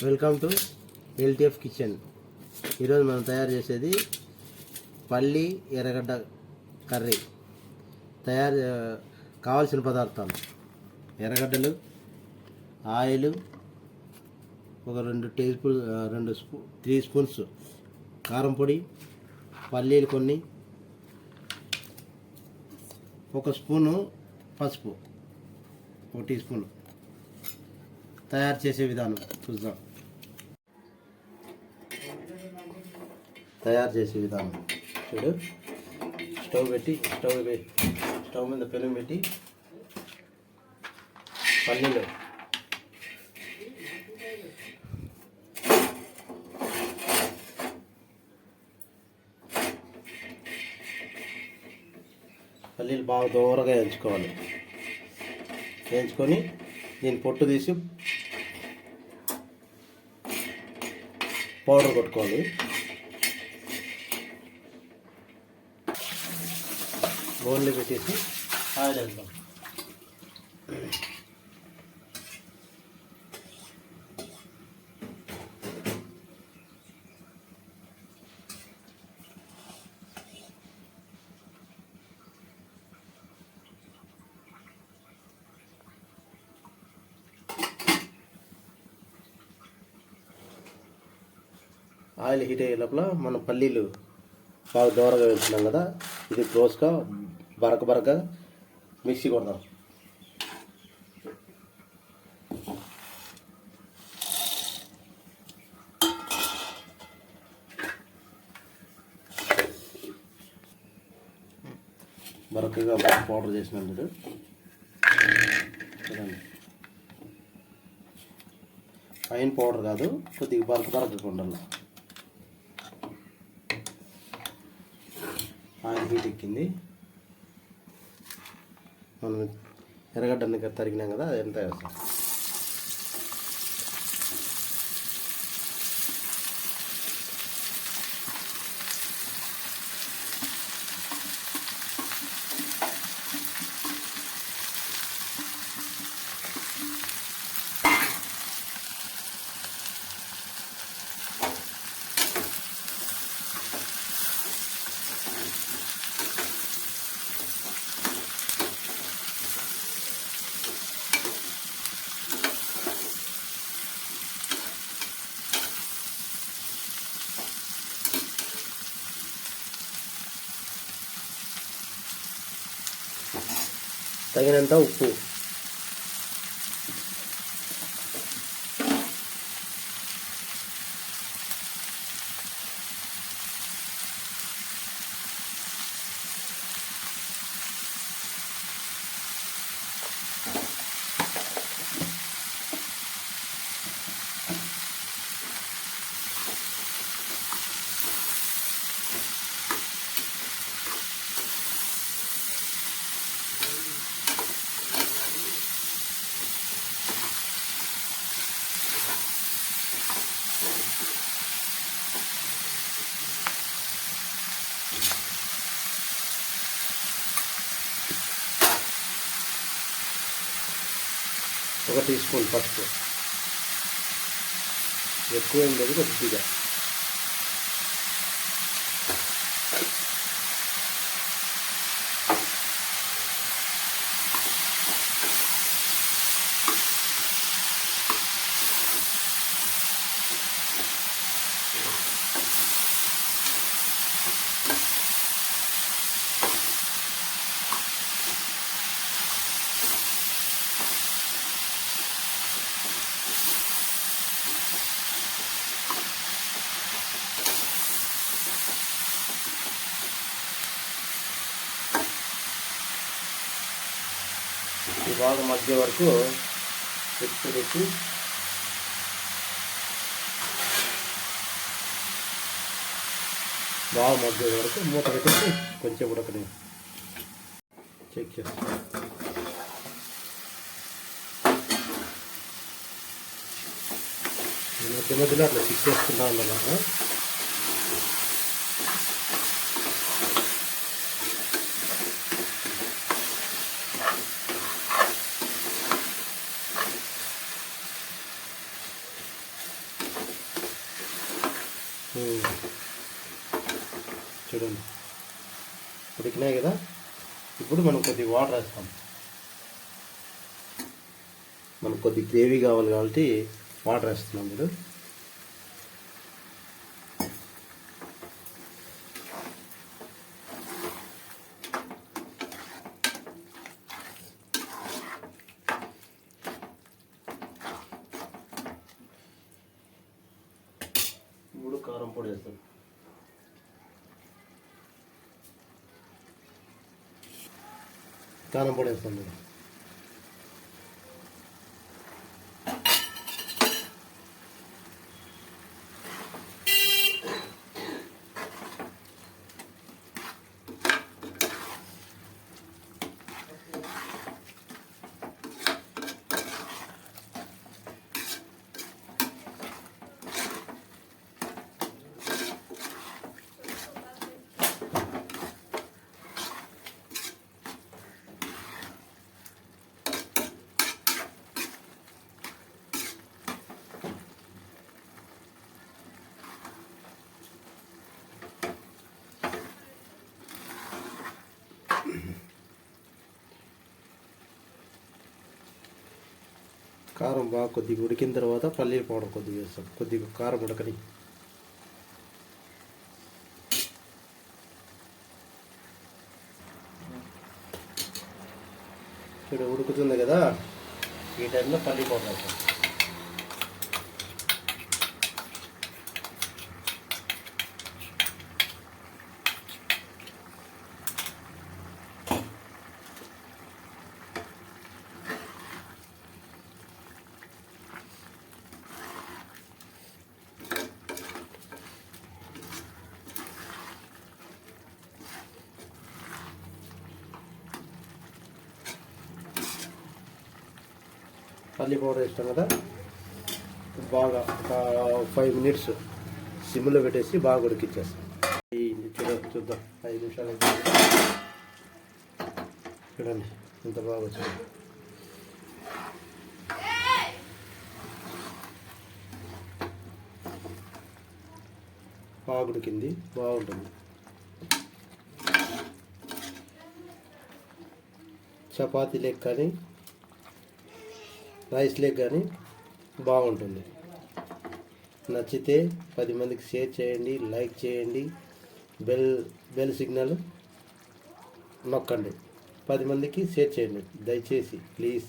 Welcome to LTF kitchen. ఈరోజు మనం తయారు చేసేది పల్లి ఎర్రగడ్డ కర్రీ. కావాల్సిన పదార్థాలు: ఎర్రగడ్డలు, ఆయిల్, ఒక 3 స్పూన్స్ కారం పొడి, పల్లీలు కొన్ని, 1 స్పూను పసుపు, 1 టీ స్పూన్. తయారు చేసే విధానం చూద్దాం. తయారు చేసే విధానం చూడు. స్టవ్ మీద పెనం పెట్టి పల్లీలు బాగా దూరగా వేయించుకొని దీన్ని పొట్టు తీసి పౌడర్ కొట్టుకోవాలి. బౌల్లో పెట్టేసి ఆయిల్ వేద్దాం. ఆయిల్ హీట్ అయ్యే లోపల మనం పల్లీలు బాగా దూరగా వేస్తున్నాం కదా, ఇది క్లోజ్గా బరక మిక్సీ కొడదాం. బరకగా పౌడర్ చేసినందుకు చూడండి. ఫైన్ పౌడర్ కాదు, కొద్దిగా బరకగా ఉండాలి. ఆయిల్ హీట్ ఎక్కింది. మనం ఎర్రగడ్డని తరిగినాం కదా, అది ఎంత వేస్తాం. తగినంత ఉప్పు, ఒక టీ స్పూన్ పసుపు, ఎక్కువ ఏం లేదు, కొద్దిగా. ఈ బాగా మధ్య వరకు పెట్టి బాగా మధ్య వరకు మూత పెట్టేసి కొంచెం ఉడకని చెక్ చేస్తాం. మధ్యలో అట్లా చెక్ చేసుకుంటా ఉండాలి. చూడండి ఉడికినాయి కదా. ఇప్పుడు మనం కొద్దిగా వాటర్ వేస్తాం. మనకు కొద్ది గ్రేవీ కావాలి కాబట్టి వాటర్ వేస్తున్నాం. మీరు ఇప్పుడు కారం పొడి వేస్తాం. కారం పొడి వేస్తాం. మీరు కారం బాగా కొద్దిగా ఉడికిన తర్వాత పల్లీల పౌడర్ కొద్దిగా వేస్తాం. కొద్దిగా కారం ఉడకని. చూడు ఉడుకుతుంది కదా, ఈ టైంలో పల్లీ పౌడర్ వేస్తాం. పల్లి పౌడర్ వేస్తాం కదా, బాగా ఒక 5 మినిట్స్ సిమ్లో పెట్టేసి బాగా ఉడికిచ్చేస్తాం. చూద్దాం 5 నిమిషాలు చూడండి ఎంత బాగా వచ్చింది. బాగా ఉడికింది, బాగుంటుంది. చపాతీ లెగ్ కానీ రైస్ లెగ్ కానీ బాగుంటుంది. నచ్చితే 10 మందికి షేర్ చేయండి, లైక్ చేయండి, బెల్ సిగ్నల్ నొక్కండి. 10 మందికి షేర్ చేయండి దయచేసి, ప్లీజ్.